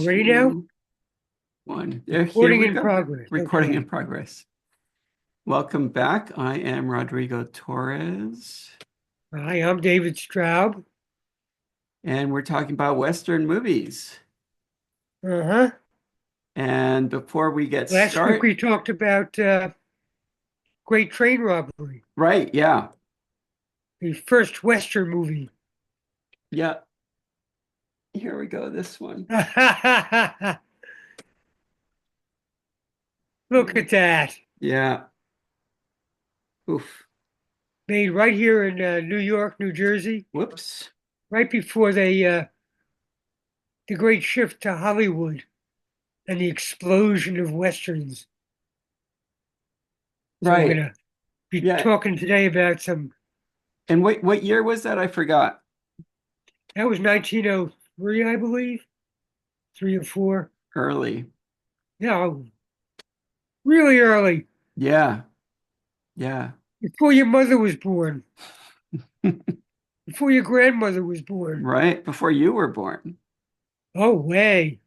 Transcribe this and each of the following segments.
ready now? 2, 1. Here Recording we in go. progress. Recording in Okay. progress. Welcome back. I am Rodrigo Torres, Hi, I'm David Straub. and we're talking about Western movies. Uh-huh. And before we get Last week started, we talked about Great Train Robbery, right, yeah, the first Western movie. yeah, here we go, this one. Look at that. Yeah, oof, Made right here in New York, New Jersey, whoops. right before the great shift to Hollywood and the explosion of Westerns. So we're Right, going to be yeah. talking today about some, And what year was that? I forgot. that was 1903, I believe, 3 or 4. Early. Yeah, really early. Yeah, yeah. Before your mother was born, before your grandmother was born. Right before you were born. Oh, way.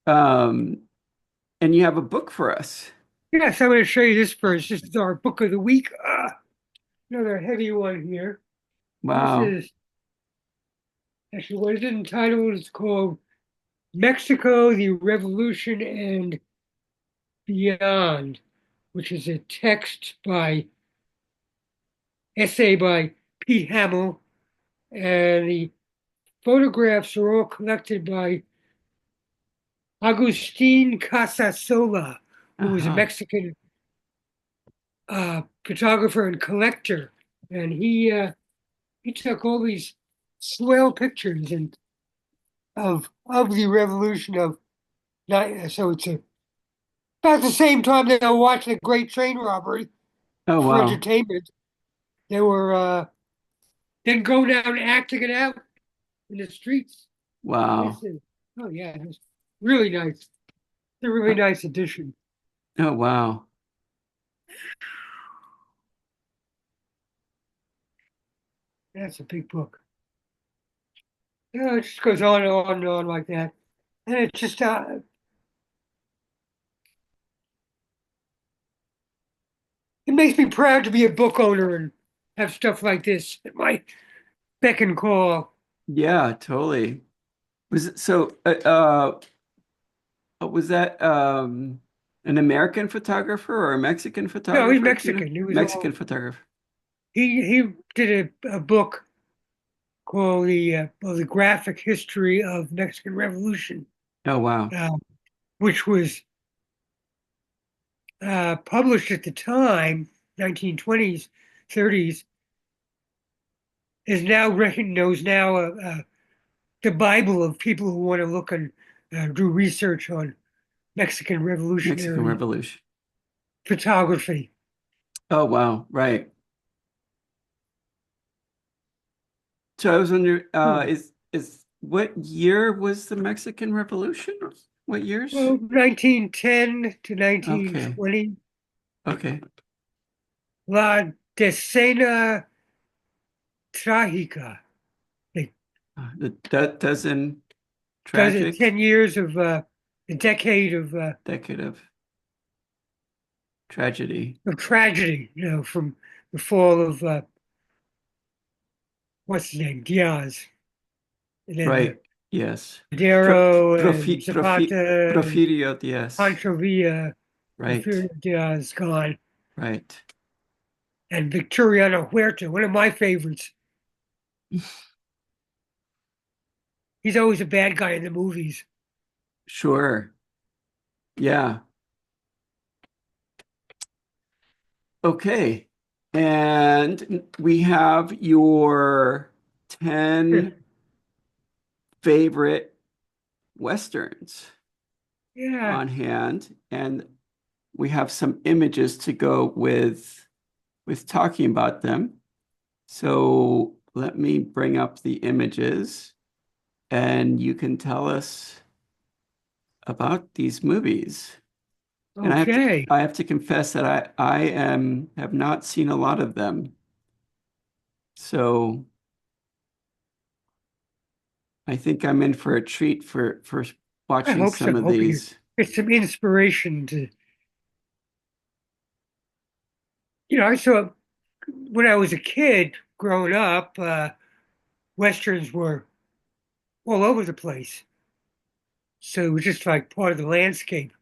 Um, and you have a book for us. Yes, I'm going to show you this first. This is our book of the week. Another heavy one here. This Wow. is actually what is it entitled? It's called Mexico, the Revolution and Beyond, which is a text by essay by Pete Hamill, and the photographs are all collected by Agustin Casasola, who was a Uh-huh. Mexican photographer and collector, and he took all these swell pictures and of the revolution of so it's about the same time they were watching a great train robbery Oh, for wow. entertainment. They were then going down acting it out in the streets. This Wow. is oh yeah, it's really nice. It's a really Uh, nice addition. Oh, wow. That's a big book. Yeah, it just goes on and on and on like that. And it just it makes me proud to be a book owner and have stuff like this at my beck and call. Yeah, totally. Was it so was that an American photographer or a Mexican No, he's photographer? Do you know? Mexican. He was Mexican all photographer. he did a book called the Graphic History of Mexican Revolution, Oh, wow. uh, which was published at the time, 1920s, 30s, is now recognized now the Bible of people who want to look and do research on Mexican Mexican revolutionary Revolution. photography. Oh, wow. Right. So I was wondering, Hmm. is what year was the Mexican Revolution? What years? Well, 1910 to Okay. 1920, Okay. La Decena Trágica. Like, The dozen does it tragic 10 years of a decade decade tragedy. of tragedy, from the fall of what's his name, Diaz, and then the Right. Yes. Madero and Zapata and Porfirio Diaz. Pancho Villa, Right. Porfirio Diaz gone, Right. and Victoriano Huerta, one of my favorites. He's always a bad guy in the movies. Sure. Yeah. Okay. And we have your 10 favorite Westerns Yeah, on hand, and we have some images to go with talking about them. So let me bring up the images and you can tell us about these movies. And okay. I have to confess that I have not seen a lot of them. So I think I'm in for a treat for I watching hope so. some of Hope you these. get some inspiration to, I saw when I was a kid growing up, Westerns were all over the place. So it was just like part of the landscape.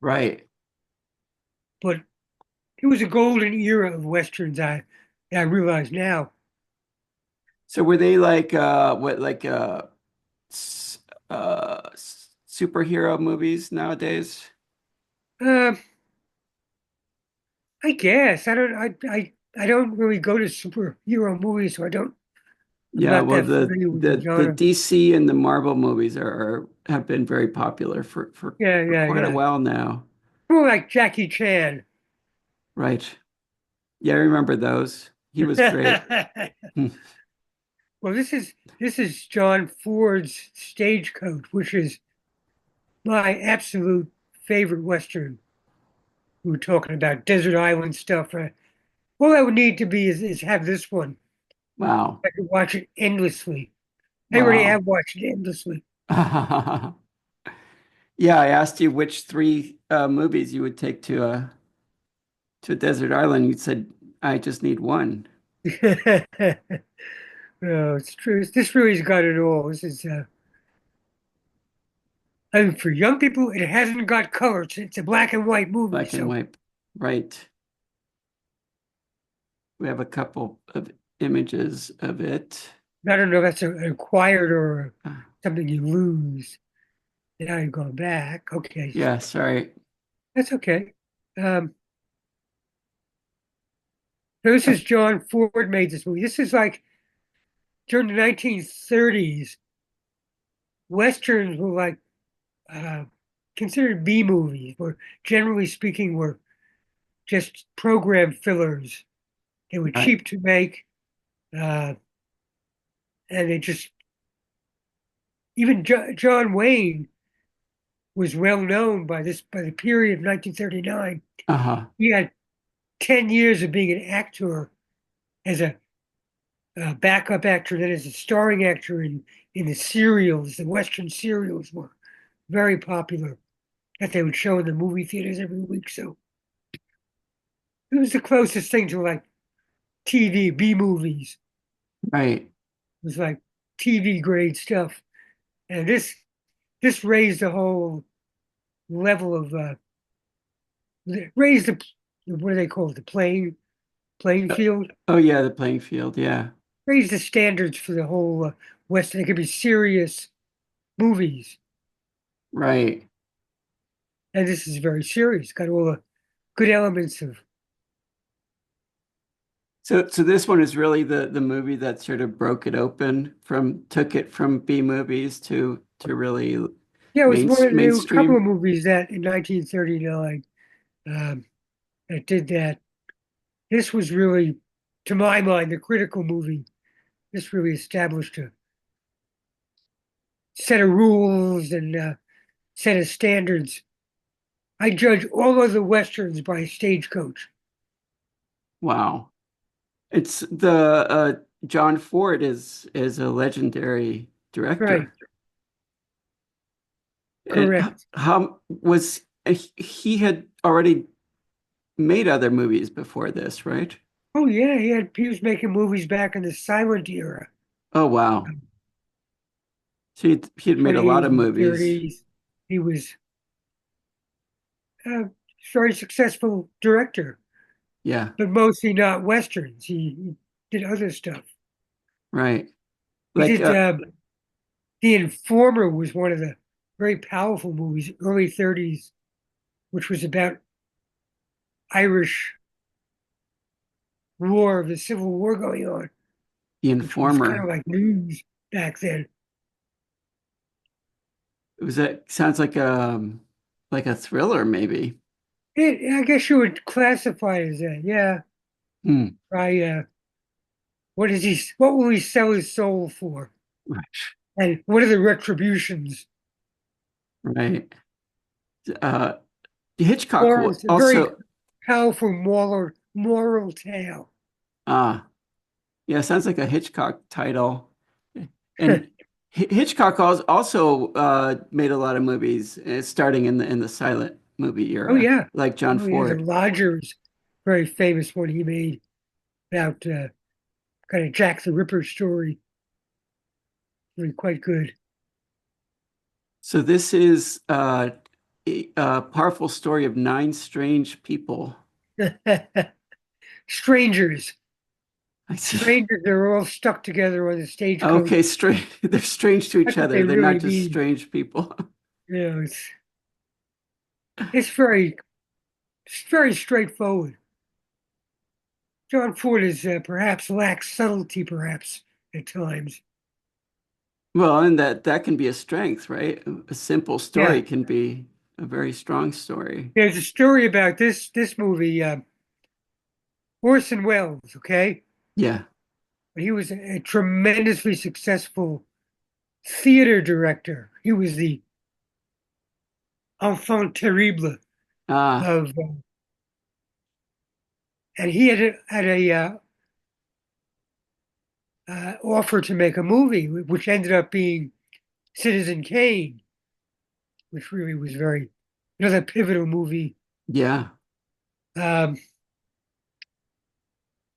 Right. But it was a golden era of Westerns, I realize now. So were they like what like superhero movies nowadays? Uh, I guess. I don't really go to superhero movies, so I'm Yeah, not well that familiar with the the genre. DC and the Marvel movies have been very popular Yeah, for yeah, quite a yeah. while now. More like Jackie Chan. Right. Yeah, I remember those. He was great. Hmm. Well, this is John Ford's Stagecoach, which is my absolute favorite Western. We were talking about desert island stuff. All I would need to be is have this one. Wow. I could watch it endlessly. I already Wow. have watched it endlessly. Yeah, I asked you which three movies you would take to a desert island. You said I just need one. No, it's true. This really's got it all. I mean, for young people, it hasn't got color. It's a black and white movie, Black and so white. Right. We have a couple of images of it. I don't know if that's an acquired or Uh, something you lose. Now you go back. Okay, yeah, sorry. that's okay. Um, so this Uh, is John Ford made this movie. This is like during the 1930s. Westerns were like uh, considered B movies, or generally speaking, were just program fillers. They were Right. cheap to make, uh, and they just even John Wayne was well known by the period of 1939. Uh-huh. He had 10 years of being an actor as a backup actor, then as a starring actor in the serials. The Western serials were very popular that they would show in the movie theaters every week. So it was the closest thing to like TV, B movies. Right. It was like TV grade stuff. And this raised the whole level of raised the what do they call it? The playing Uh, field. oh yeah, the playing field. Yeah. Raised the standards for the whole Western. It could be serious movies. Right. And this is very serious. Got all the good elements of So this one is really the movie that sort of broke it open took it from B movies to really yeah, it was there were a couple of mainstream. movies that in 1939 um, that did that. This was really, to my mind, the critical movie. This really established a set of rules and set of standards. I judge all other westerns by Stagecoach. Wow. It's the John Ford is a legendary Right, director. And correct. how was he had already made other movies before this, right? Oh yeah, he was making movies back in the silent era, Oh wow. So he had made a lot 20s of and movies. 30s. He was a very successful director, Yeah, but mostly not westerns. He did other stuff. right. He Like did The Informer was one of the very powerful movies, early 30s, which was about Irish war, the Civil War going on, The which was kind of Informer. like news back then. It was that sounds like a thriller maybe. I guess you would classify it as that. Yeah. Hmm. I what will he sell his soul for? Right. And what are the retributions? Right. Uh Hitchcock Or it's a very also powerful moral tale. yeah, sounds like a Hitchcock title. And Hitchcock also made a lot of movies, starting in the silent movie Oh era, yeah, like John oh yeah. The Ford. Lodgers, very famous one he made about kind of Jack the Ripper story. Really quite good. So this is a powerful story of nine strange people. Strangers, I see. strangers are all stuck together on the Okay, stagecoach. strange. They're strange to each That's what other. they They're really not just mean. strange people. It's very straightforward. John Ford is perhaps lacks subtlety, perhaps at times. Well, and that can be a strength, right? A simple Yeah, story can be a very strong story. there's a story about this movie, Orson Welles. Okay, Yeah. but he was a tremendously successful theater director. He was the enfant terrible Ah, of, and he had a offer to make a movie, which ended up being Citizen Kane, which really was very another pivotal movie. yeah. Um,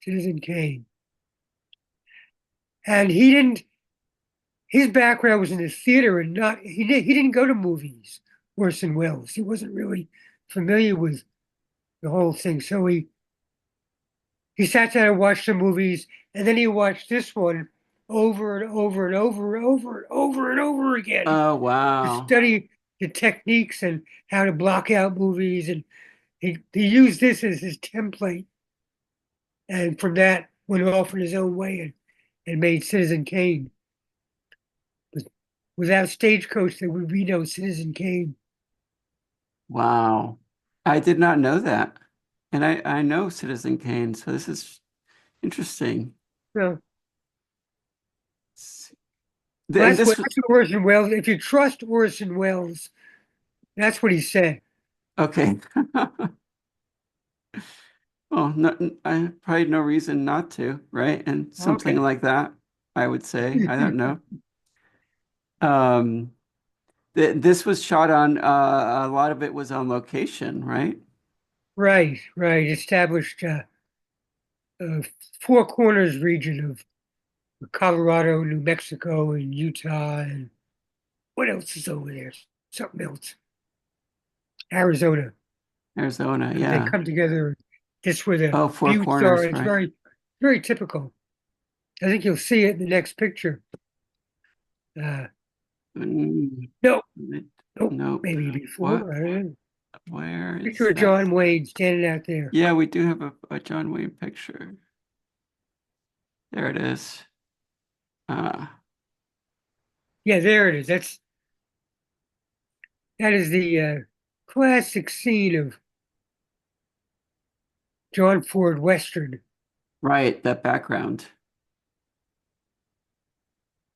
Citizen Kane, and he didn't. His background was in the theater, and not he didn't go to movies. Orson Welles, he wasn't really familiar with the whole thing, so he sat down and watched the movies, and then he watched this one over and over and over and over and over and over again Oh, to wow. study the techniques and how to block out movies. And he used this as his template, and from that went off in his own way and made Citizen Kane. But without Stagecoach, there would be no Citizen Kane. Wow. I did not know that. And I know Citizen Kane, so this is interesting. So well, And this that's what Orson Welles. If you trust Orson Welles, that's what he said. okay. Well, no, I probably no reason not to, right? And something Okay. like that, I would say. I don't know. Um, this was shot on a lot of it was on location, right? Right, right. Established Four Corners region of Colorado, New Mexico, and Utah, and what else is over there? Something else. Arizona. Arizona, They yeah. come together. This where the Oh, Four buttes are. Corners, It's right? very typical. I think you'll see it in the next picture. Uh, Mm, no, it- nope, nope. maybe What? before. I don't know. Where Picture is of that? John Wayne standing out there. Yeah, we do have a John Wayne picture. There it is. Uh, Yeah, there it is. That is the classic scene of John Ford Western. right, that background.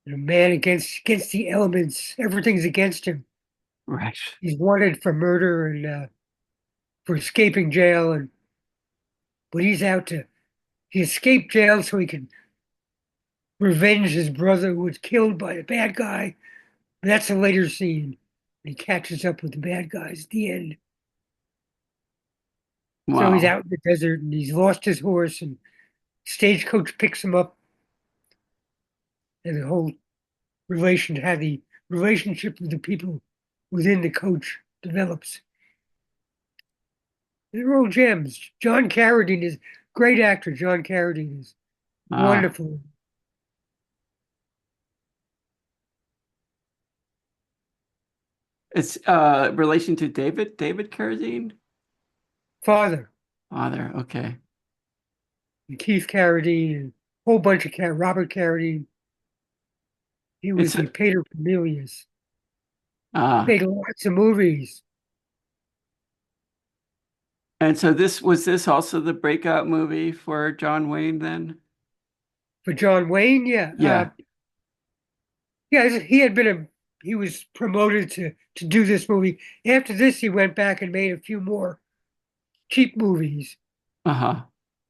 A man against the elements. Everything's against him. Right. He's wanted for murder and for escaping jail, and but he escaped jail so he could revenge his brother who was killed by the bad guy. That's a later scene. He catches up with the bad guys at the end. So he's Wow. out in the desert and he's lost his horse, and Stagecoach picks him up, and the whole how the relationship with the people within the coach develops. They're all gems. John Carradine is great actor. John Carradine is Ah, wonderful. it's relation to David Carradine? Father Father, okay. and Keith Carradine and a whole bunch of Robert Carradine. He was It's the pater familias. ah, Made lots of movies. and so this was this also the breakout movie for John Wayne then? For John Wayne, yeah, Yeah. yeah. He was promoted to do this movie. After this, he went back and made a few more cheap movies. Uh-huh.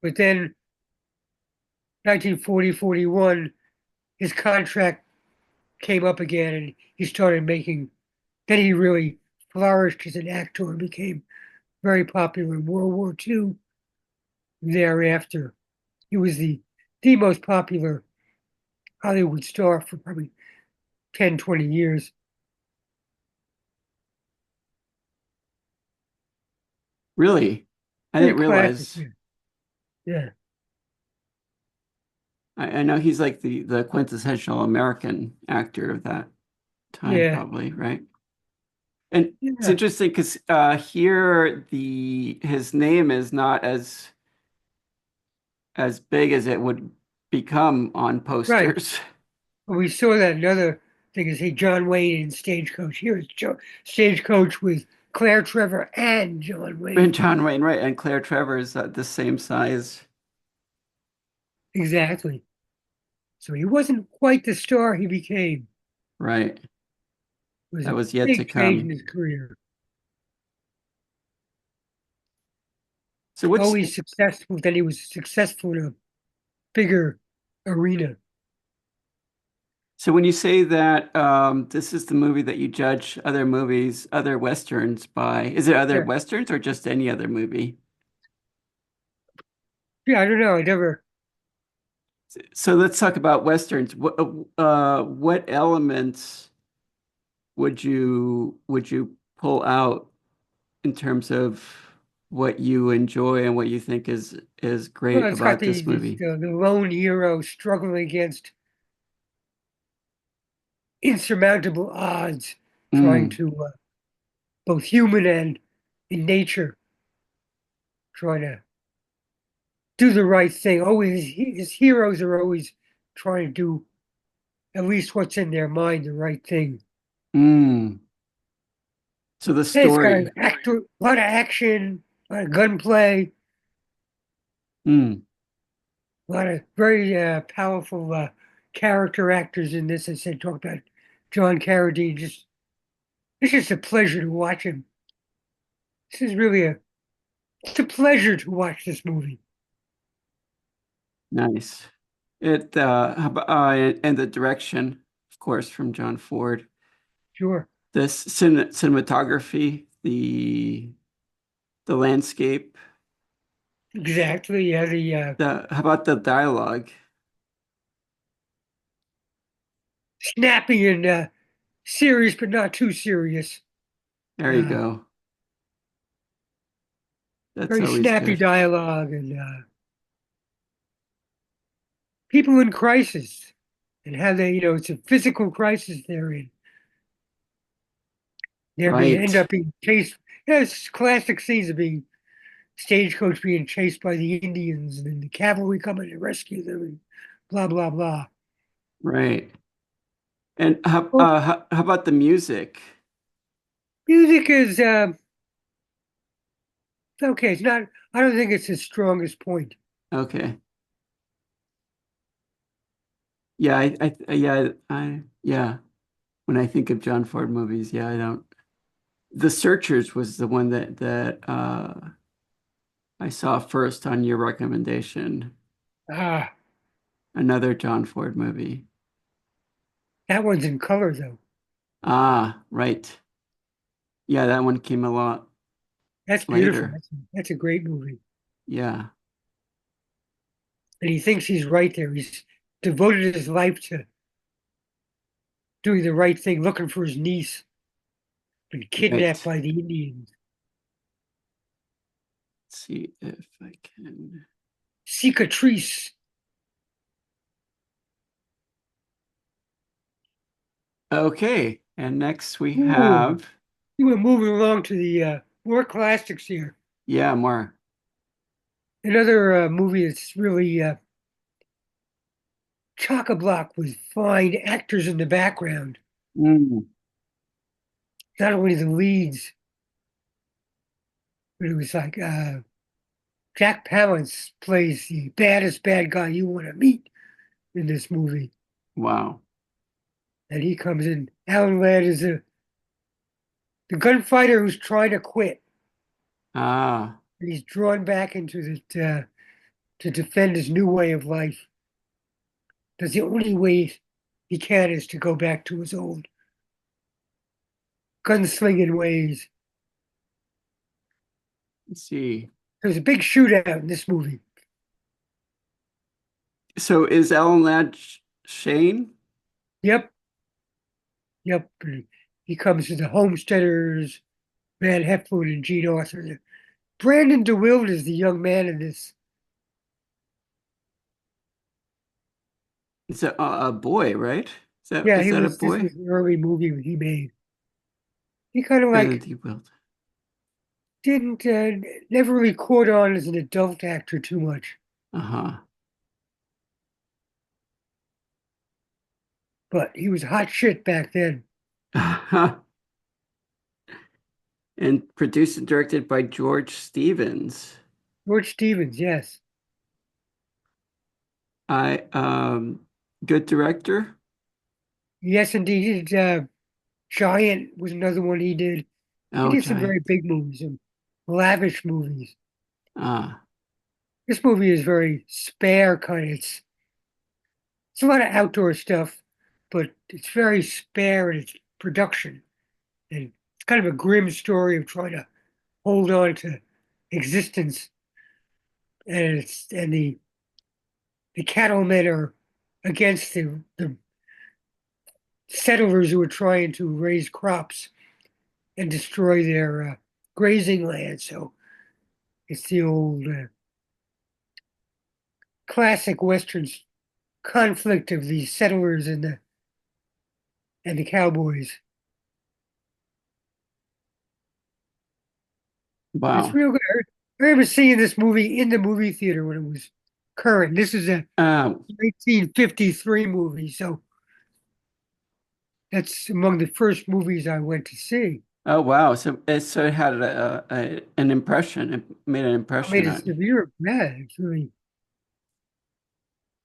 But then 1940, 41, his contract came up again and he started making, then he really flourished as an actor and became very popular in World War II. Thereafter, he was the most popular Hollywood star for probably 10, 20 years. Really? I Pretty didn't classic. realize. Yeah. Yeah. I know he's like the quintessential American actor of that time, Yeah. probably, right? And it's Yeah. interesting because here the his name is not as big as it would become on Right. posters. But we saw that another thing is, hey, John Wayne in Stagecoach. Here is Stagecoach with Claire Trevor and John And Wayne. John Wayne, right? And Claire Trevor is the same size, Exactly. So he wasn't quite the star he became. right? It was That a was yet to big change in come. his career. So what's Always successful. Then he was successful in a bigger arena. so when you say that this is the movie that you judge other movies, other westerns by, is it other Yeah. westerns or just any other movie? Yeah, I don't know. I never. So let's talk about westerns. What elements would you pull out in terms of what you enjoy and what you think is Well, great it's got about this movie? the lone hero struggling against insurmountable odds, trying Mm, to both human and in nature, trying to do the right thing. Always, his heroes are always trying to do at least what's in their mind, the right thing. mm. So the And it's got story. a lot of action, a lot of gunplay, Mm, a lot of very powerful character actors in this. I said, talk about John Carradine. Just it's just a pleasure to watch him. This is really it's a pleasure to watch this movie. nice. And the direction, of course, from John Ford. Sure, This cinematography, the landscape, exactly. Yeah, the the how about the dialogue? snappy and serious, but not too serious. There you Uh, go. That's Very always snappy good. dialogue and people in crisis and how they, it's a physical crisis they're in. They're being Right, end up being chased. Yeah, it's classic scenes of being stagecoach being chased by the Indians and then the cavalry coming to rescue them and blah blah blah. right. And Well, how about the music? music is okay. It's not. I don't think it's his strongest point. Okay. Yeah, yeah. When I think of John Ford movies, yeah, I don't. The Searchers was the one that I saw first on your recommendation. Ah, Another John Ford movie. that one's in color though. Ah, right. Yeah, that one came a lot That's beautiful. later. That's a great movie. Yeah, And he thinks he's right there. He's devoted his life to doing the right thing, looking for his niece, been kidnapped right. by the Indians. Let's see if I can. Cicatrice. Okay, and next we Ooh, have, we're moving along to the more classics here. yeah, more. Another movie that's really chock-a-block with fine actors in the background. Mm, Not only the leads, but it was like Jack Palance plays the baddest bad guy you want to meet in this movie. wow. And he comes in. Alan Ladd is the gunfighter who's trying to quit. Ah, And he's drawn back into the to defend his new way of life. That's the only way. he can is to go back to his old gunslinging ways. Let's see. There's a big shootout in this movie. So is Alan Ladd Shane? Yep, yep. And he comes to the homesteaders, Van Heflin and Gene Arthur. Brandon DeWitt is the young man in this. It's a boy, right? Yeah, Is he that a was. This boy? was an early movie he made. He kind of Brandon like T. Wilt. didn't never really caught on as an adult actor too much, Uh-huh. but he was hot shit back then. And produced and directed by George Stevens. George Stevens, yes, I Good director. yes, indeed. Giant was another one he did. He Oh, did some very Giant. big movies and lavish movies. Ah, This movie is very spare, kind of. It's a lot of outdoor stuff, but it's very spare in its production, and it's kind of a grim story of trying to hold on to existence. And the cattlemen are against the settlers who are trying to raise crops and destroy their grazing land. So it's the old classic Western conflict of the settlers and the cowboys. It's wow. real good. I remember seeing this movie in the movie theater when it was current. This is a Uh, 1953 movie, so that's among the first movies I went to see. oh, wow. So it had an impression. It made an I made impression a on you. severe, yeah, it's really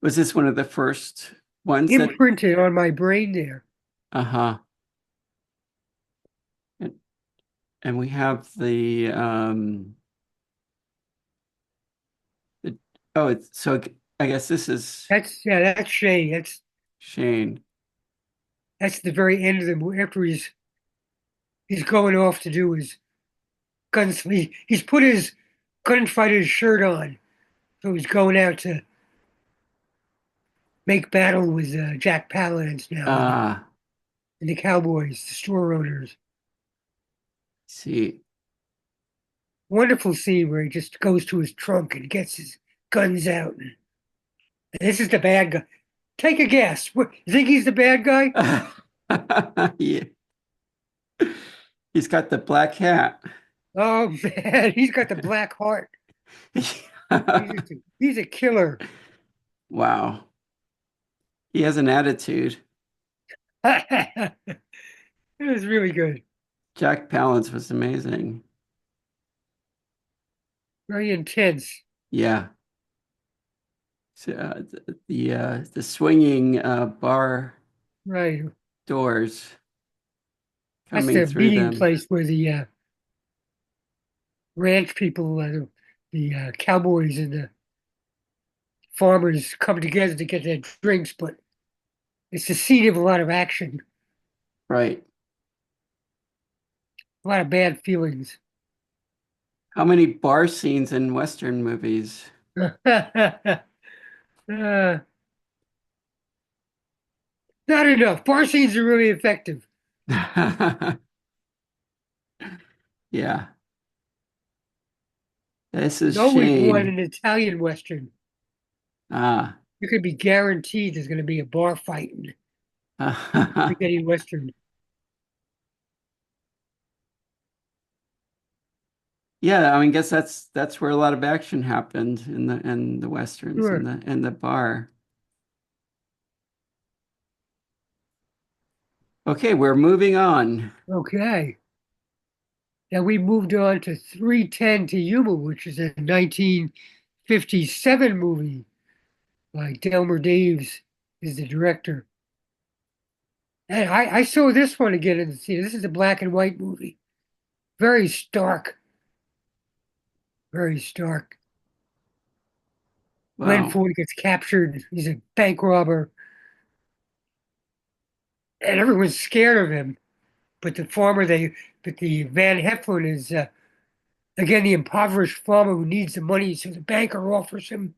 Was this one of the first ones that? imprinted on my brain there. Uh-huh. And, and we have the oh, I guess this is That's Shane. Shane. That's the very end of the movie. After he's going off to do his guns, he's put his gunfighter's shirt on, so he's going out to make battle with Jack Palance now Ah, and the cowboys, the store owners. see. Wonderful scene where he just goes to his trunk and gets his guns out. And this is the bad guy. Take a guess. You think he's the bad guy? Yeah. He's got the black hat. Oh man, he's got the black heart. He's a killer. Wow. He has an attitude. It was really good. Jack Palance was amazing. Very intense. Yeah. So, the swinging bar Right. doors That's coming the through meeting them. place where the ranch people, the cowboys and the farmers come together to get their drinks, but it's the scene of a lot of action, Right. a lot of bad feelings. How many bar scenes in Western movies? Uh, not enough. Bar scenes are really effective. Yeah. This is There's always one Shane. in Italian Western. Ah. You could be guaranteed there's going to be a bar fight in spaghetti Western. Yeah, I mean, guess that's where a lot of action happened in the Westerns Sure. in the bar. Okay, we're moving on. Okay. Now we moved on to 310 to Yuma, which is a 1957 movie by Delmer Daves is the director. And I saw this one again in the theater. This is a black and white movie. Very stark, very stark. Glenn Wow. Ford gets captured. He's a bank robber. and everyone's scared of him. But but the Van Heflin is again the impoverished farmer who needs the money. So the banker offers him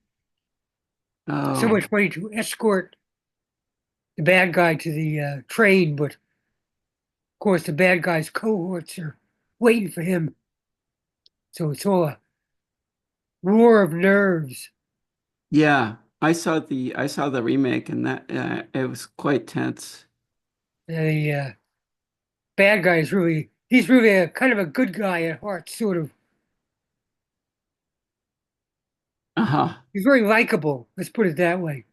so Oh, much money to escort the bad guy to the train. But of course, the bad guy's cohorts are waiting for him. So it's all a war of nerves. yeah. I saw the remake and that it was quite tense. The bad guy is he's really a kind of a good guy at heart, sort of. Uh-huh. He's very likable. Let's put it that way.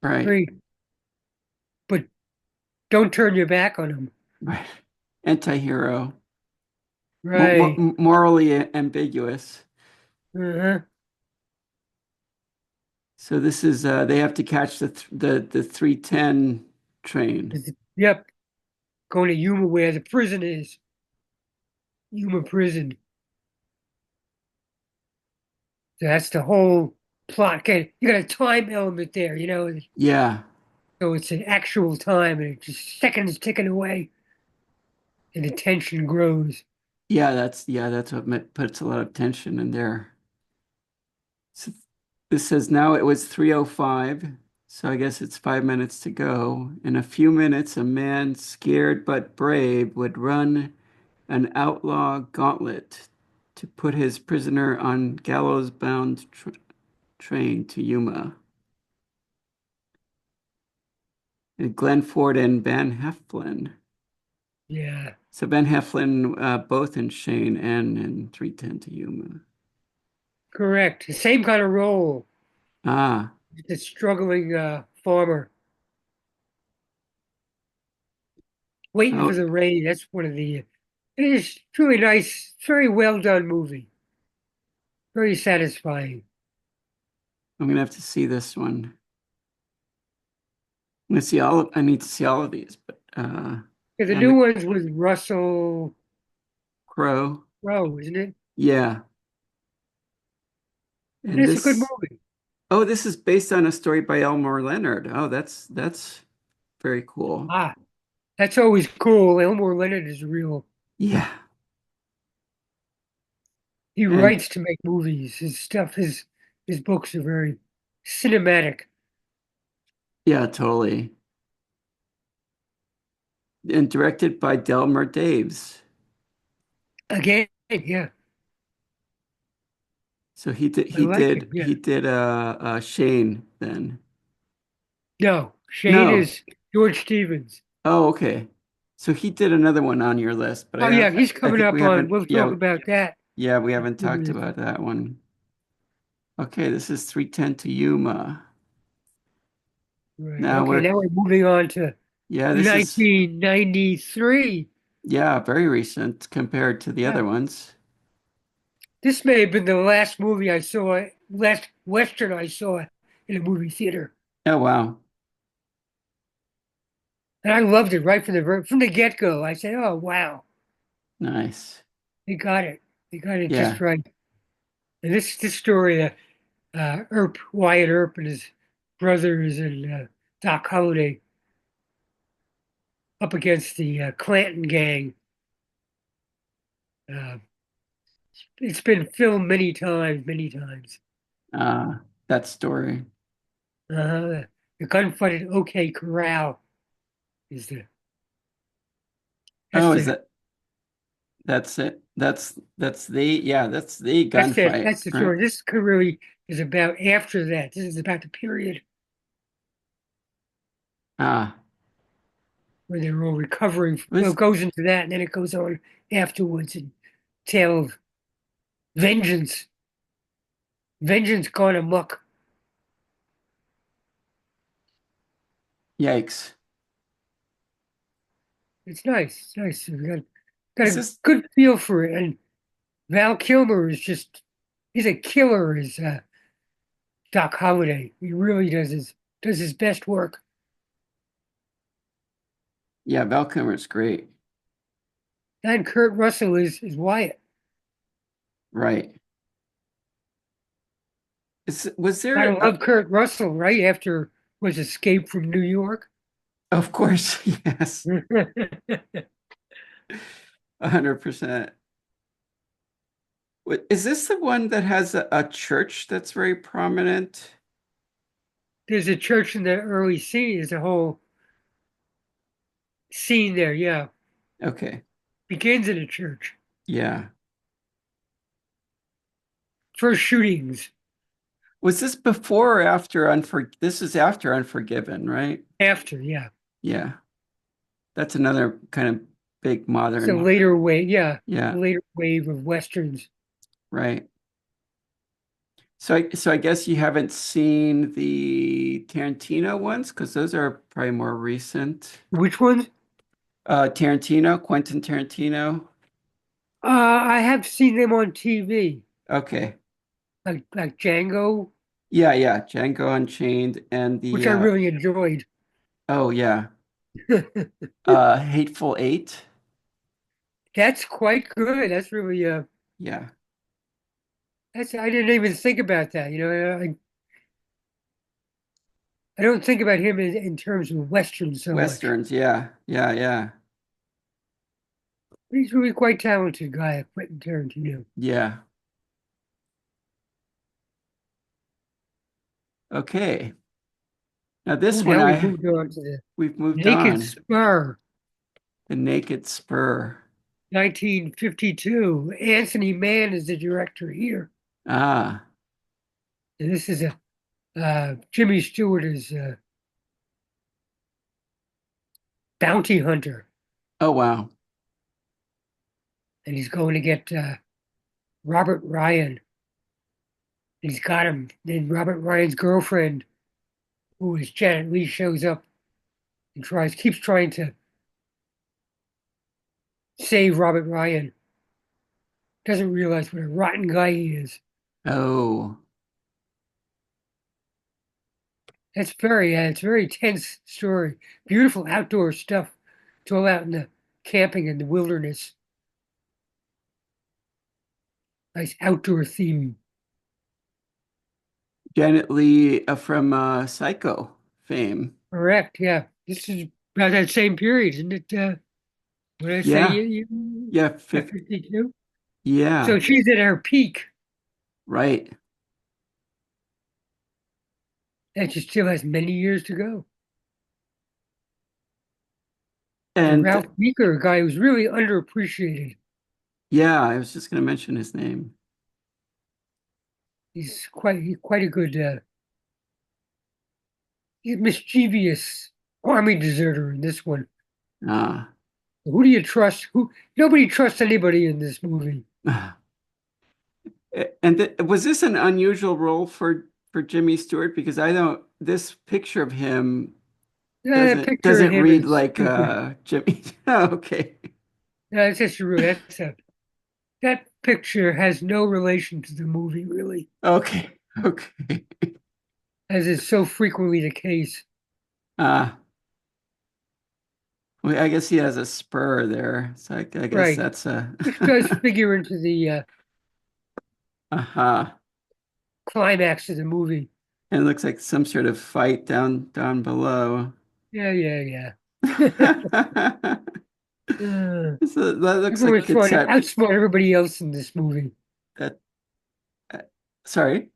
Right. Very, but don't turn your back on him. Right. Anti-hero. Right. Morally ambiguous. Uh-huh. So this is they have to catch the 310 train. Yep. Going to Yuma where the prison is. Yuma prison. So that's the whole plot. Okay, you got a time element there, Yeah. so it's an actual time and it's just seconds ticking away and the tension grows. Yeah, that's what puts a lot of tension in there. So this says now it was 3:05, so I guess it's 5 minutes to go. In a few minutes, a man scared but brave would run an outlaw gauntlet to put his prisoner on gallows-bound train to Yuma. And Glenford and Van Heflin. Yeah, So Ben Heflin, both in Shane and in 310 to Yuma. correct. The same kind of role. Ah, The struggling farmer waiting for oh, the rain. That's one of the. It is truly nice, very well done movie. Very satisfying. I'm gonna have to see this one. I'm gonna see I need to see all of these, but Yeah, the and new the one's with Russell Crow, Crowe, isn't it? yeah. And And it's a good this, movie. oh, this is based on a story by Elmore Leonard. Oh, that's very cool. Ah, that's always cool. Elmore Leonard is real. Yeah, He and writes to make movies. His books are very cinematic. yeah, totally. And directed by Delmer Daves. Again, yeah, So I like him. Yeah. he did Shane then. No, Shane No. is George Stevens. Oh, okay. So he did another one on your list, but Oh yeah, he's I coming think up we on. haven't, We'll talk about that. yeah, we In a haven't few talked minutes. about that one. Okay, this is 310 to Yuma. Right. Now Okay. we're, Now we're moving on to yeah, this is, 1993. yeah, very recent compared to the Yeah. other ones. This may have been the last movie I saw, last Western I saw in a movie theater, Oh, wow. and I loved it right from the get go. I said, "Oh wow, Nice. they got it. They got it just Yeah. right." And this story, Wyatt Earp and his brothers and Doc Holliday up against the Clanton gang. Uh, it's been filmed many times, many times. That story. The gunfight at OK Corral is the that's Oh, is the that's it. That's the gunfight, that's the right? story. This really is about after that. This is about the period Ah, where they're all recovering. Well, it was, goes into that, and then it goes on afterwards and tale of vengeance, vengeance gone amok. yikes. It's nice. It's nice. We got Is a this, good feel for it, and Val Kilmer is just he's a killer as Doc Holliday. He really does his best work. yeah, Val Kilmer's great. And Kurt Russell is Wyatt. Right. Was there Gotta love Kurt Russell, right? After was Escape from New York. Of course, yes, 100%. Is this the one that has a church that's very prominent? There's a church in the early scene. There's a whole scene there. Yeah, Okay, begins in a church. yeah. First shootings Was this before or after This is after Unforgiven, right? after. Yeah, Yeah, that's another kind of big it's a modern. later wave. Yeah, a Yeah, later wave of westerns. right. So I guess you haven't seen the Tarantino ones because those are probably more recent. Which ones? Tarantino, Quentin Tarantino. I have seen them on TV, Okay. like Django, Yeah, yeah. Django Unchained and which the I really enjoyed. oh yeah. Hateful Eight. That's quite good. That's really Yeah. that's I didn't even think about that. I don't think about him in terms of westerns so much. Westerns, yeah. Yeah, yeah. He's really quite talented guy, Quentin Tarantino. Yeah. Okay. Now Oh, this one now we've moved on to the we've moved Naked on. Spur, The Naked Spur. 1952. Anthony Mann is the director here. Ah. And this is a Jimmy Stewart is a bounty hunter, Oh wow. and he's going to get Robert Ryan. He's got him. Then Robert Ryan's girlfriend, who is Janet Leigh, shows up and keeps trying to save Robert Ryan. Doesn't realize what a rotten guy he is. Oh. It's a very tense story. Beautiful outdoor stuff. It's all out in the camping in the wilderness. Nice outdoor theme. Janet Leigh from Psycho fame. Correct. Yeah. This is about that same period, isn't it? What did I say? Yeah. Yeah, 52? yeah, So she's at her peak, right. and she still has many years to go. And And Ralph Meeker, a guy who's really underappreciated. yeah, I was just going to mention his name. He's quite a good, he's a mischievous army deserter in this one. Ah. Who do you trust? Who Nobody trusts anybody in this movie. And was this an unusual role for Jimmy Stewart? Because I don't, this picture of him That picture of doesn't him read is like stupid. Jimmy. Oh, okay. It's just true. That picture has no relation to the movie, really, Okay. Okay. as is so frequently the case. Uh, well, I guess he has a spur there. So I guess Right. that's a Which does figure into the uh-huh. climax of the movie. And it looks like some sort of fight down below. Yeah, yeah, yeah. Uh, So that looks Everyone's like it's trying to outsmart everybody else in this movie. that uh, sorry.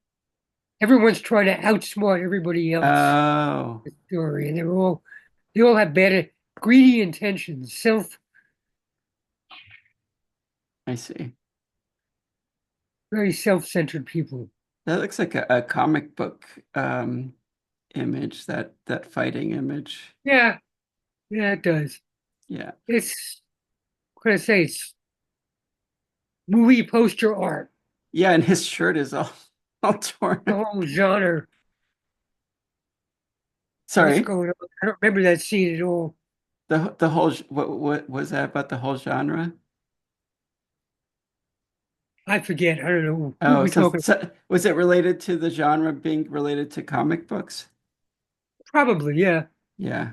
Everyone's trying to outsmart everybody else Oh, in the story, and they all have bad, greedy intentions, I see. very self-centered people. That looks like a comic book image, that fighting image. Yeah, yeah, it does. Yeah. It's what can I say? It's movie poster art. Yeah, and his shirt is all The torn. whole genre. What's Sorry. going on? I don't remember that scene at all. The whole what was that about the whole genre? I forget. I don't know who Oh, we talking. was it related to the genre being related to comic books? Probably, yeah. Yeah.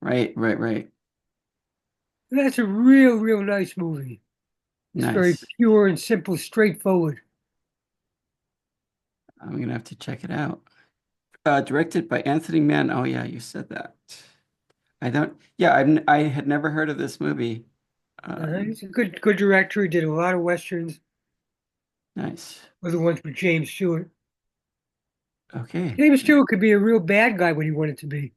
Right, right, right. That's a real nice movie. It's very Nice. pure and simple, straightforward. I'm gonna have to check it out. Directed by Anthony Mann. Oh yeah, you said that. I don't. Yeah, I had never heard of this movie. He's a good director. He did a lot of westerns. Nice. Other ones with James Stewart. Okay. James Stewart could be a real bad guy when he wanted to be.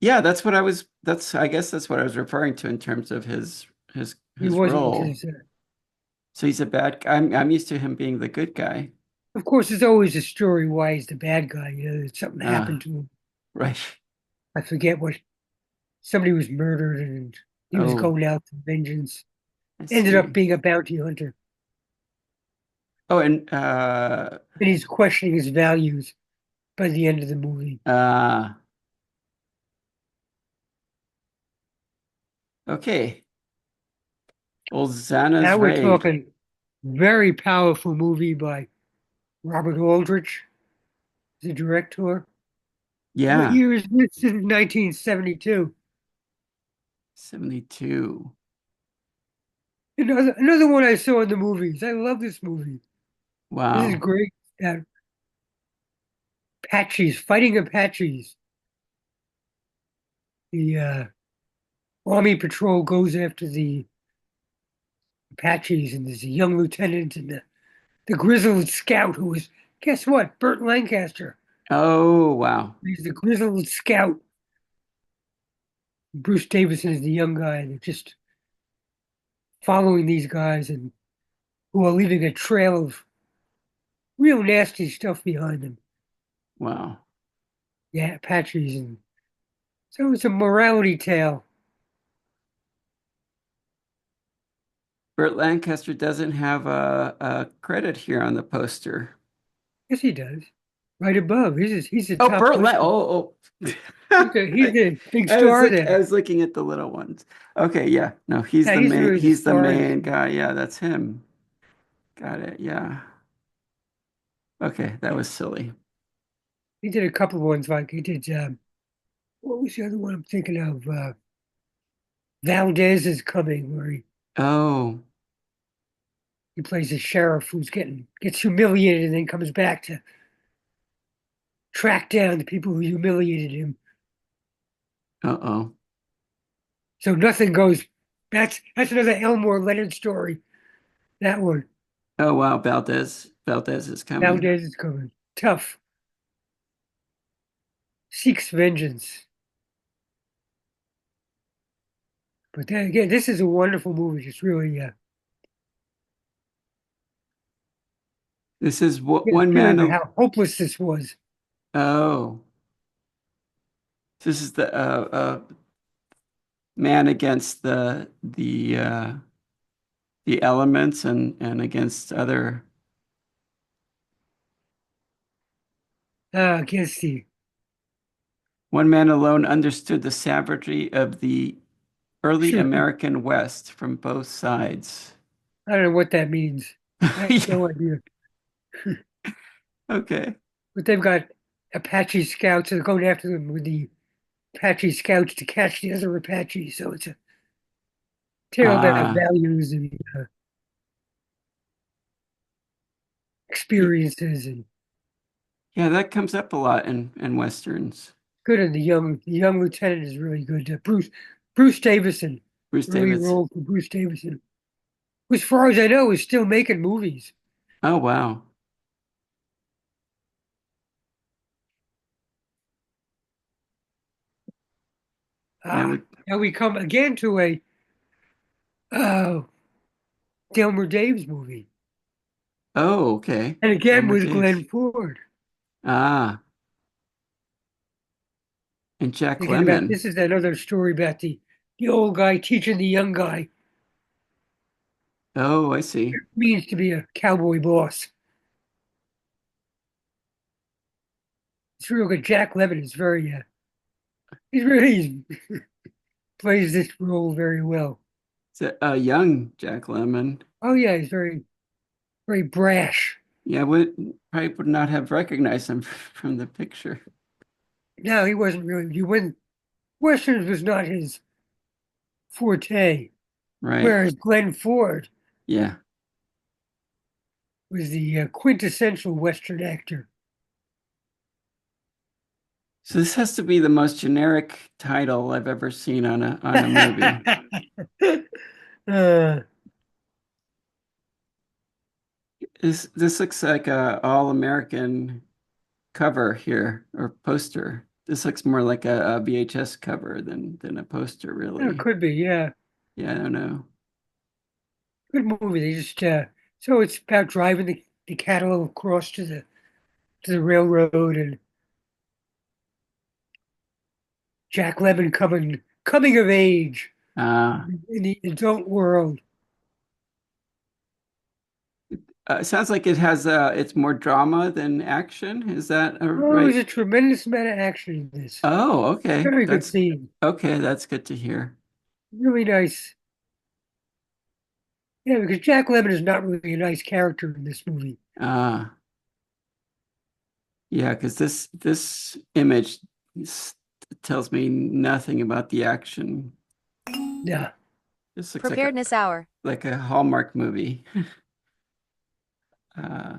Yeah, that's what I was. I guess that's what I was referring to in terms of his He his wasn't role. his. So he's a bad guy. I'm used to him being the good guy. Of course, there's always a story why he's the bad guy. You know, that something happened Ah, to him. right. I forget what. Somebody was murdered, and he was Oh, going out for vengeance. I Ended up see. being a bounty hunter, Oh, and and he's questioning his values by the end of the movie. uh okay. Old Xana's Now we're Raid. talking very powerful movie by Robert Aldrich, the director. What Yeah, year is this? This is 1972. 72. Another one I saw in the movies. I love this movie. This is Wow. great. Apaches fighting Apaches. The Army Patrol goes after the Apaches, and there's a young lieutenant and the grizzled scout who is, guess what? Burt Lancaster. Oh, wow. He's the grizzled scout. Bruce Davison is the young guy, and they're just following these guys and who are leaving a trail of real nasty stuff behind them. Wow. Yeah, Apaches, and so it's a morality tale. Burt Lancaster doesn't have a credit here on the poster. Yes, he does. Right above, he's a Oh, top Burt Lan. person. Oh, oh. He's a big I was star look. I there. was looking at the little ones. Okay, yeah. No, he's Yeah, the he's main. really the He's the star of this main movie. guy. Yeah, that's him. Got it. Yeah. Okay, that was silly. He did a couple of ones like he did. What was the other one I'm thinking of? Valdez is coming, where Oh, he plays a sheriff who's gets humiliated and then comes back to track down the people who humiliated him. uh-oh. So nothing goes. That's another Elmore Leonard story. That one. Oh, wow. Valdez is coming. Valdez is coming. Tough. Seeks vengeance. But then again, this is a wonderful movie. Just really This is what get a one man. feeling of how hopeless this was. Oh, this is the man against the elements and against other. Against the One man alone understood the savagery of the early shoot. American West from both sides. I don't know what that means. I have Yeah. no idea. Okay. But they've got Apache scouts and going after them with the Apache scouts to catch the other Apache. So it's a tale about Ah, values and experiences and yeah, that comes up a lot in Westerns. good. And the young lieutenant is really good. Bruce Davison, Bruce early David's. role for Bruce Davison, who, as far as I know, is still making movies. Oh, wow. Yeah, Ah, now we come again to a uh, Delmer Daves movie, oh, okay. and again Elmer with Daves. Glenn Ford. Ah, and Jack Thinking about Lemmon. this is another story about the old guy teaching the young guy Oh, I see. means to be a cowboy boss. It's real good. Jack Lemmon is he's really plays this role very well. It's a young Jack Lemmon. Oh yeah, he's very brash. Yeah, would probably would not have recognized him from the picture. No, he wasn't really. You wouldn't. Westerns was not his forte, Right. whereas Glenn Ford Yeah. was the quintessential Western actor. So this has to be the most generic title I've ever seen on a movie. uh, This looks like a all-American cover here or poster. This looks more like a VHS cover than a poster, it really. could be, yeah. Yeah, I don't know. Good movie. They just so it's about driving the cattle across to the railroad and Jack Lemmon coming of age Uh, in the adult world. it sounds like it has it's more drama than action. Is that Oh, there's right? a tremendous amount of action in this. Oh, okay. Very good That's scene. okay. That's good to hear. Really nice. Yeah, because Jack Lemmon is not really a nice character in this movie. Uh, yeah, because this image s- tells me nothing about the action. Yeah. This looks Preparedness hour. like a Hallmark movie. Uh,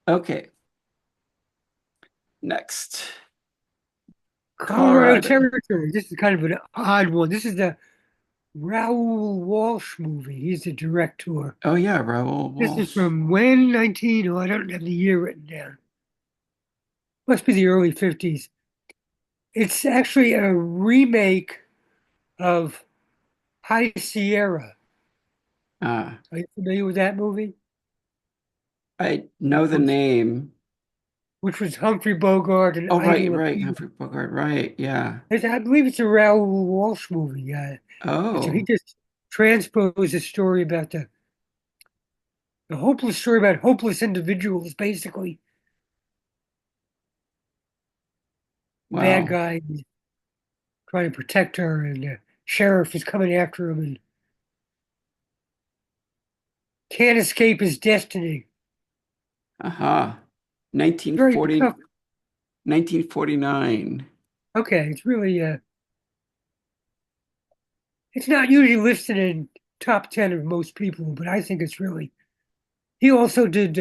okay, next, Colorado Colorado. Territory. This is kind of an odd one. This is the Raoul Walsh movie. He's the director. Oh yeah, Raoul This is Walsh. from when 19, oh, I don't have the year written down. Must be the early 50s. It's actually a remake of High Sierra. Uh, Are you familiar with that movie? I Which know the was, name. which was Humphrey Bogart and Oh, Ida right, Lupino. Humphrey Bogart. Right, yeah. I believe it's a Raoul Walsh movie. And so he Oh, just transposed a story about the hopeless story about hopeless individuals, basically. Bad wow. guy trying to protect her, and the sheriff is coming after him and can't escape his destiny. Uh-huh. Very 1940, tough. 1949. Okay, it's really it's not usually listed in top 10 of most people, but I think it's really. He also did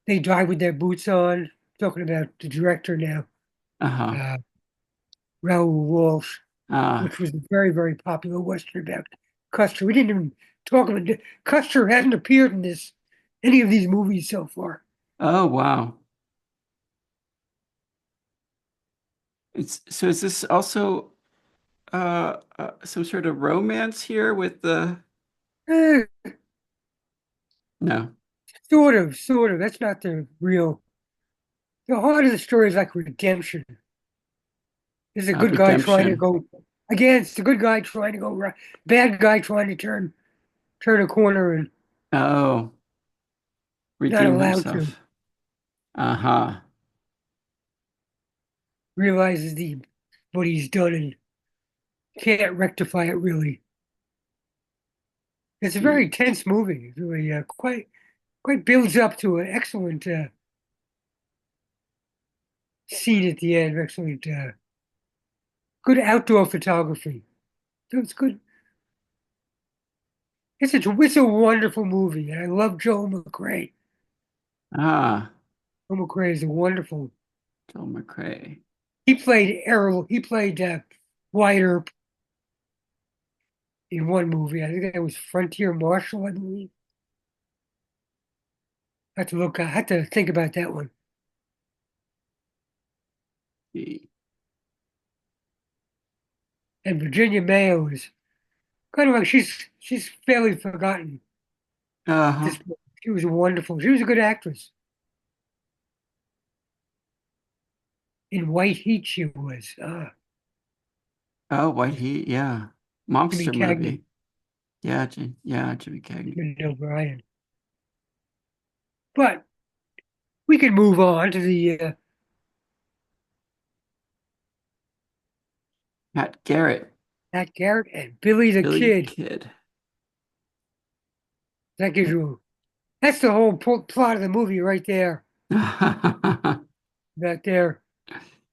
They Die with Their Boots On, talking about the director now, Uh-huh. uh, Raoul Walsh, Ah. which was a very, very popular Western about Custer. We didn't even talk about it. Custer hasn't appeared in any of these movies so far. Oh, wow. It's so is this also some sort of romance here with the Eh, no. sort of. That's not the real. The heart of the story is like redemption. This is a good guy trying to Redemption. go against the good guy trying to go right, bad guy trying to turn a corner and Oh, not redeem allowed to. himself. Uh-huh. Realizes what he's done and can't rectify it really. It's a See. very tense movie. It's really quite builds up to an excellent scene at the end. Excellent, good outdoor photography. So it's good. It's a wonderful movie, and I love Joel McCrea. Ah, Joel McCrea is a wonderful. Joel McCrea. He played Errol. He played Wyatt Earp in one movie. I think that was Frontier Marshal, I believe. I have to look. I have to think about that one. See. And Virginia Mayo is kind of like she's fairly forgotten at Uh-huh. this point. She was wonderful. She was a good actress. In White Heat, she was. Oh, White With Heat, yeah. Jimmy Monster Cagney movie. Yeah, yeah, Jimmy Cagney. and O'Brien. But we can move on to the Pat Garrett, Matt Garrett and Billy the Billy the Kid. Kid. That gives you that's the whole plot of the movie right there. That their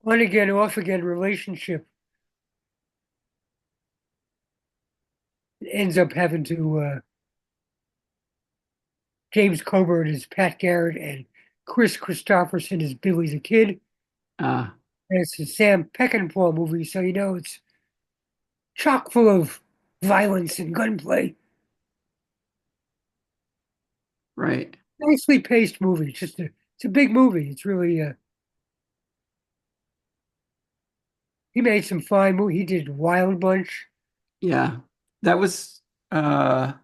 on again, off again relationship ends up having to James Coburn is Pat Garrett and Chris Christopherson as Billy the Kid. Ah, And it's a Sam Peckinpah movie, so you know it's chock full of violence and gunplay. right. Nicely paced movie. It's a big movie. It's really he made some fine movie. He did Wild Bunch. Yeah. That was one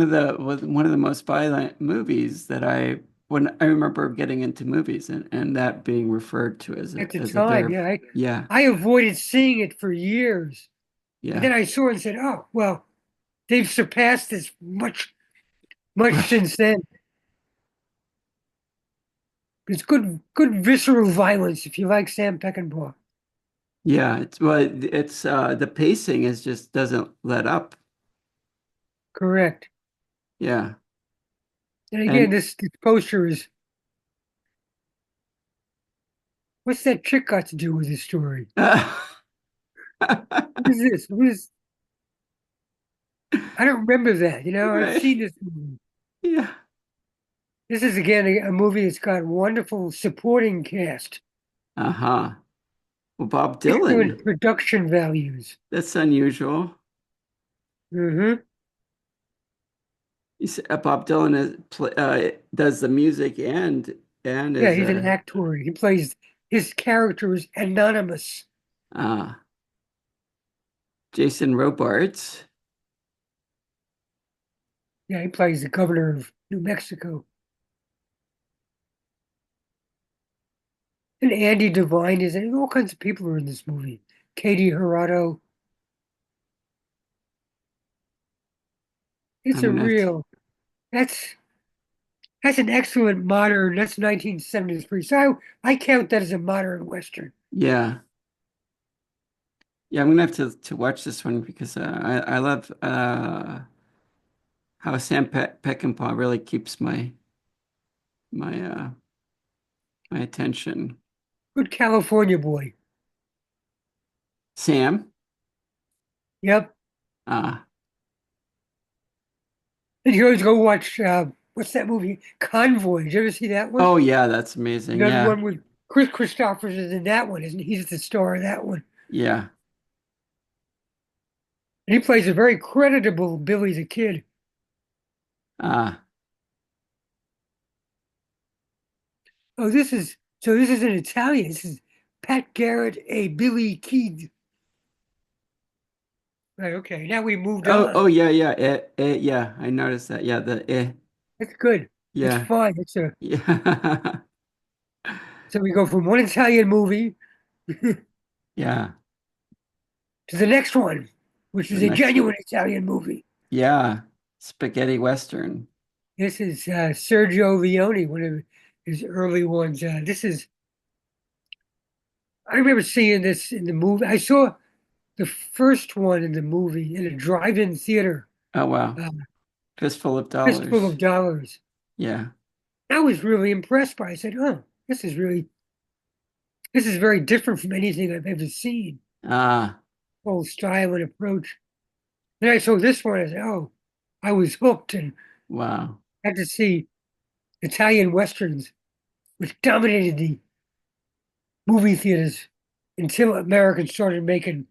of the most violent movies that when I remember getting into movies and that being referred to At the as a time. very Yeah, yeah, I avoided seeing it for years. And yeah. then I saw it and said, oh, well, they've surpassed this much since then. It's good visceral violence if you like Sam Peckinpah. Yeah, it's the pacing is just doesn't let up. Correct. Yeah. And again, And this poster is what's that chick got to do with this story? What is this? I don't remember that. You know, I've right. seen this movie. Yeah. This is again a movie that's got wonderful supporting cast, Uh-huh. Well, Bob excellent Dylan, production values. that's unusual. Hmm. Bob Dylan does the music and Yeah, is he's an a actor. He plays his character is anonymous. uh, Jason Robards. Yeah, he plays the governor of New Mexico. And Andy Devine is in. All kinds of people are in this movie. Katie Hirado. It's I'm a gonna have to, real. That's that's an excellent modern. That's 1973. So I count that as a modern western. yeah. Yeah, I'm gonna have to watch this one because I love how Sam Peckinpah really keeps my my attention. Good California boy. Sam, Yep. uh, And you always go watch. What's that movie? Convoy. Did you ever see that one? oh yeah, that's amazing. Another Yeah, one with Chris Christopherson is in that one, isn't he? He's the star of that one. yeah, And he plays a very creditable Billy the Kid. uh, Oh, this is in Italian. This is Pat Garrett, a Billy Kid. Right, okay. Now we moved oh on. yeah, yeah, yeah. I noticed that. Yeah, the That's good. That's yeah, fine. It's a yeah, so we go from one Italian movie to yeah. the next one, which The is a next, genuine Italian movie. yeah, spaghetti western. This is Sergio Leone, one of his early ones. I remember seeing this in the movie. I saw the first one in the movie in a drive-in theater, Oh wow, uh, fistful of fistful of dollars. dollars. Yeah, I was really impressed by it. I said, "Oh, this is very different from anything I've ever seen. ah, Whole style and approach." Then I saw this one. I said, "Oh, I was hooked and wow, had to see Italian westerns, which dominated the movie theaters until Americans started making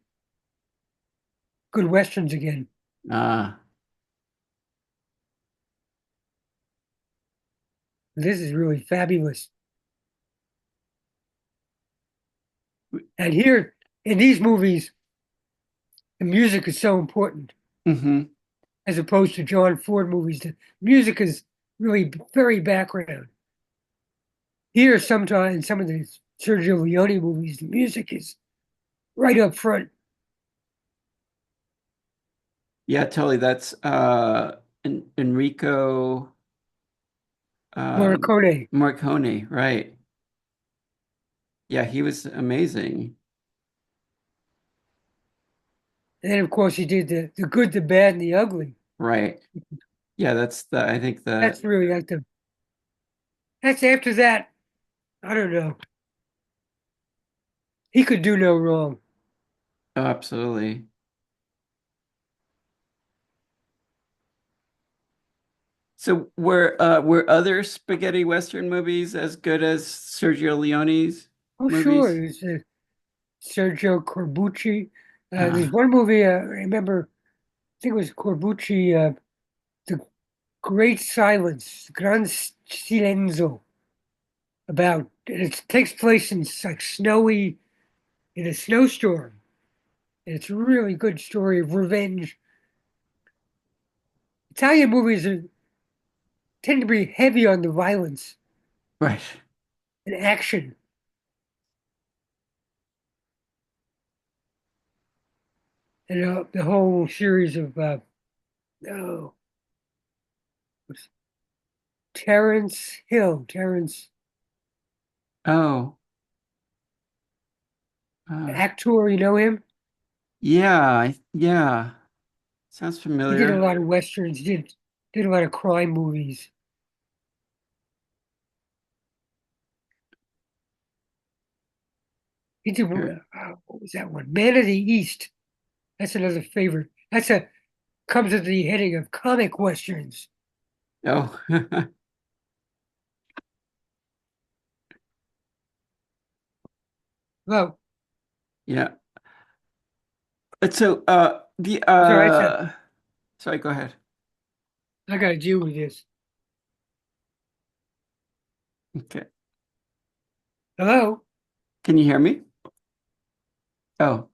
good westerns again." ah. This is really fabulous. And here in these movies, the music is so important Mm-hmm. as opposed to John Ford movies. The music is really very background. Here, sometimes in some of the Sergio Leone movies, the music is right up front. Yeah, totally. That's Enrico Morricone. Morricone, right? Yeah, he was amazing. And then, of course, he did the good, the bad, and the ugly. Right. Yeah, I think That's really like that's after that. I don't know. He could do no wrong. oh, absolutely. So were other spaghetti Western movies as good as Sergio Leone's Oh, sure. movies? There's Sergio Corbucci. There's Ah, one movie I remember. I think it was Corbucci. The Great Silence, Gran Silenzo. About it takes place in like snowy in a snowstorm. And it's a really good story of revenge. Italian movies tend to be heavy on the violence right. and action. And the whole series of oh, Terrence Hill, Terrence Oh, uh, actor, you know him? yeah, yeah. Sounds He did a familiar. lot of westerns, did a lot of crime movies. He did Here. what was that one? Man of the East. That's another favorite. That's a comes at the heading of comic westerns. Oh, Well, yeah. So the sorry, sorry, go ahead. I got to deal with this. Okay. Hello. Can you hear me? Oh,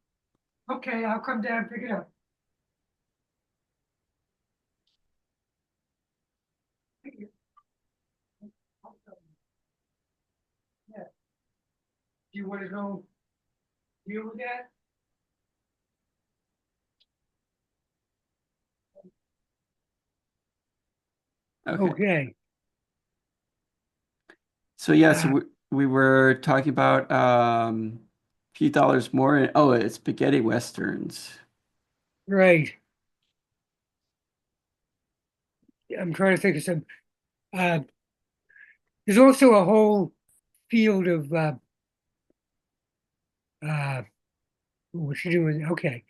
Okay, I'll come down and pick it up. Yeah. Do you want to go deal with that? okay. Okay. So yeah, so Uh, we were talking about a few dollars more and oh, it's spaghetti westerns. right. I'm trying to think of some. Uh, there's also a whole field of uh, what you doing? Okay.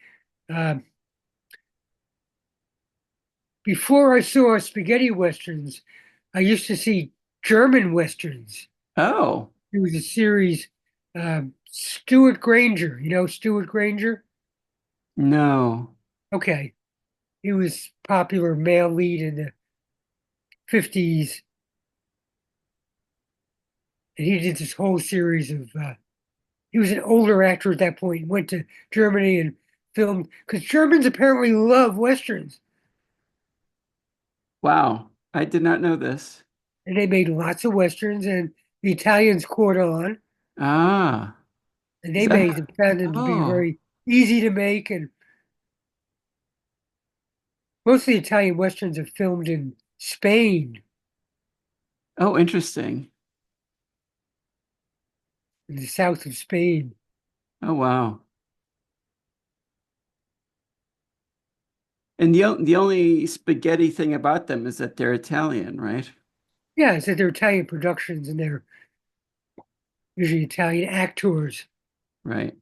Um, Before I saw spaghetti westerns, I used to see German westerns. Oh, It was a series. Stuart Granger, you know Stuart Granger? no. Okay, he was popular male lead in the 50s, and he did this whole series of. He was an older actor at that point. Went to Germany and filmed because Germans apparently love westerns, Wow. I did not know this. and they made lots of westerns. And the Italians caught on, Ah, and is they made that? them, found them to be Oh, very easy to make. And most of the Italian westerns are filmed in Spain, oh, interesting. in the south of Spain. Oh, wow. And the only spaghetti thing about them is that they're Italian, right? Yeah, so they're Italian productions, and they're usually Italian actors. Right.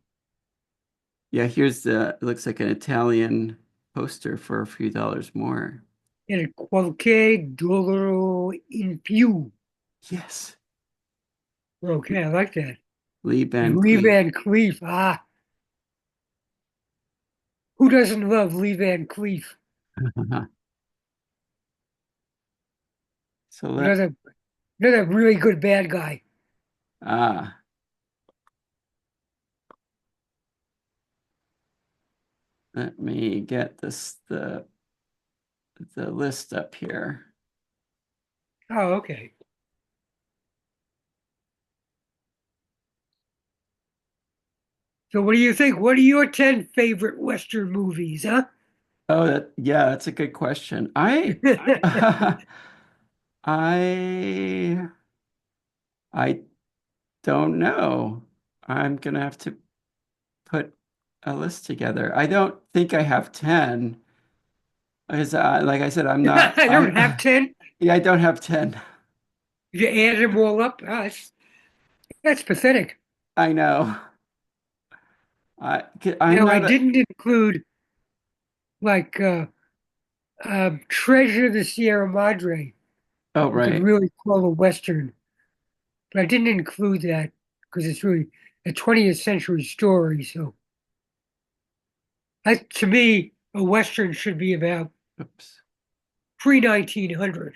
Yeah, here's it looks like an Italian poster for a few dollars more. And qualche dollaro in più. Yes. Okay, I like that. Lee And Van Lee Cleef. Van Cleef. Ah, who doesn't love Lee Van Cleef? So let Another another really good bad guy. ah let me get the list up here. Oh, okay. So what do you think? What are your 10 favorite Western movies, huh? Oh, yeah, that's a good question. I I don't know. I'm gonna have to put a list together. I don't think I have 10 because like I said, I don't I'm have 10. yeah, I don't have 10. You add them all up. Ah, that's pathetic. I know. I'm Now, I not a didn't include like Treasure of the Sierra Madre. Oh, you could right. really call a Western. But I didn't include that because it's really a 20th century story. So to me, a Western should be about Oops. pre-1900,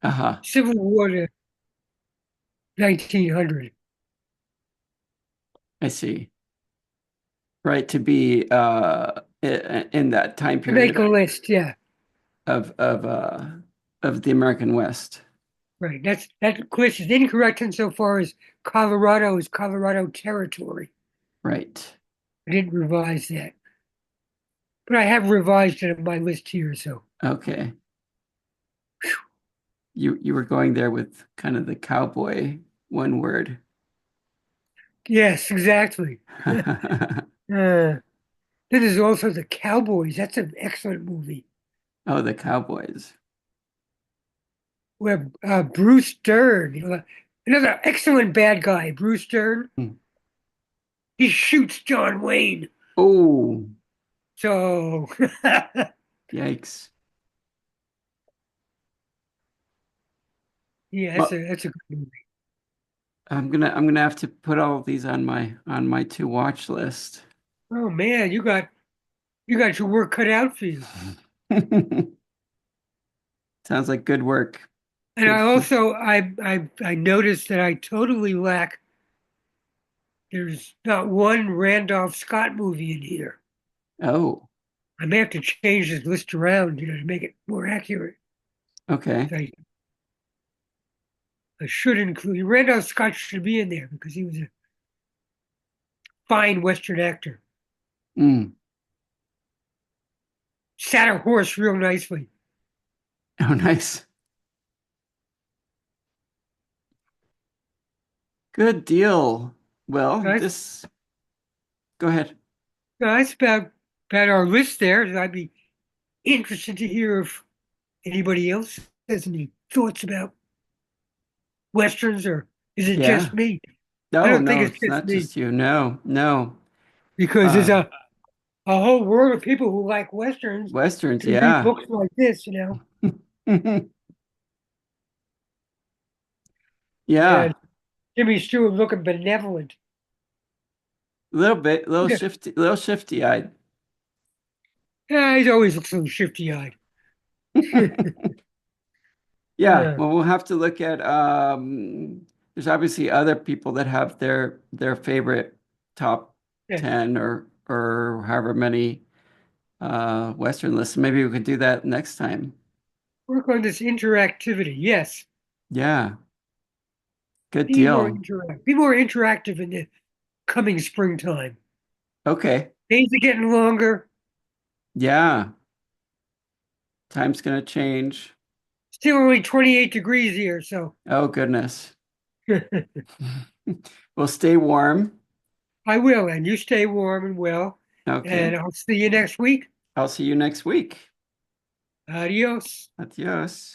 Uh-huh. Civil War to 1900. I see. Right, to be in that time To make period a list, yeah, of of uh of the American West. right. That question is incorrect insofar as Colorado is Colorado territory. Right. I didn't revise that, but I have revised it on my list here. So Okay. You were going there with kind of the cowboy one word. yes, exactly. Then there's also the Cowboys. That's an excellent movie Oh, the Cowboys. where Bruce Dern, another excellent bad guy, Bruce Dern, Hmm. he shoots John Wayne. Oh, So yikes. yeah, Well, that's a good movie. I'm gonna have to put all of these on my to watch list. Oh man, you got your work cut out for you. Sounds like good work. And I Good. also I noticed that I totally lack. There's not one Randolph Scott movie in here. Oh, I may have to change this list around, to make it more accurate. okay. I should include Randolph Scott should be in there because he was a fine Western actor. Mm. Sat a horse real nicely. Oh, nice. Good deal. Well, That's, this, go ahead. that's about our list there. I'd be interested to hear if anybody else has any thoughts about Westerns or is it just Yeah. me? I No, don't think no, it's it's just not me just you. No, no. because there's Uh, a whole world of people who like Westerns Westerns, who read yeah. books like this, Yeah. and Jimmy Stewart looking benevolent. A little bit, Yeah, little shifty eyed. yeah, he's always looks a little shifty eyed. Yeah, Yeah, well, we'll have to look at there's obviously other people that have their favorite top yeah. 10 or however many Western lists. Maybe we could do that next time. Work on this interactivity. Yes, Yeah, good deal. be more interactive in the coming springtime. Okay. Days are getting longer. Yeah, time's gonna change. Still only 28 degrees here, so Oh goodness. Well, stay warm. I will. And you stay warm and well. And Okay. I'll see you next week. I'll see you next week. Adios. Adios.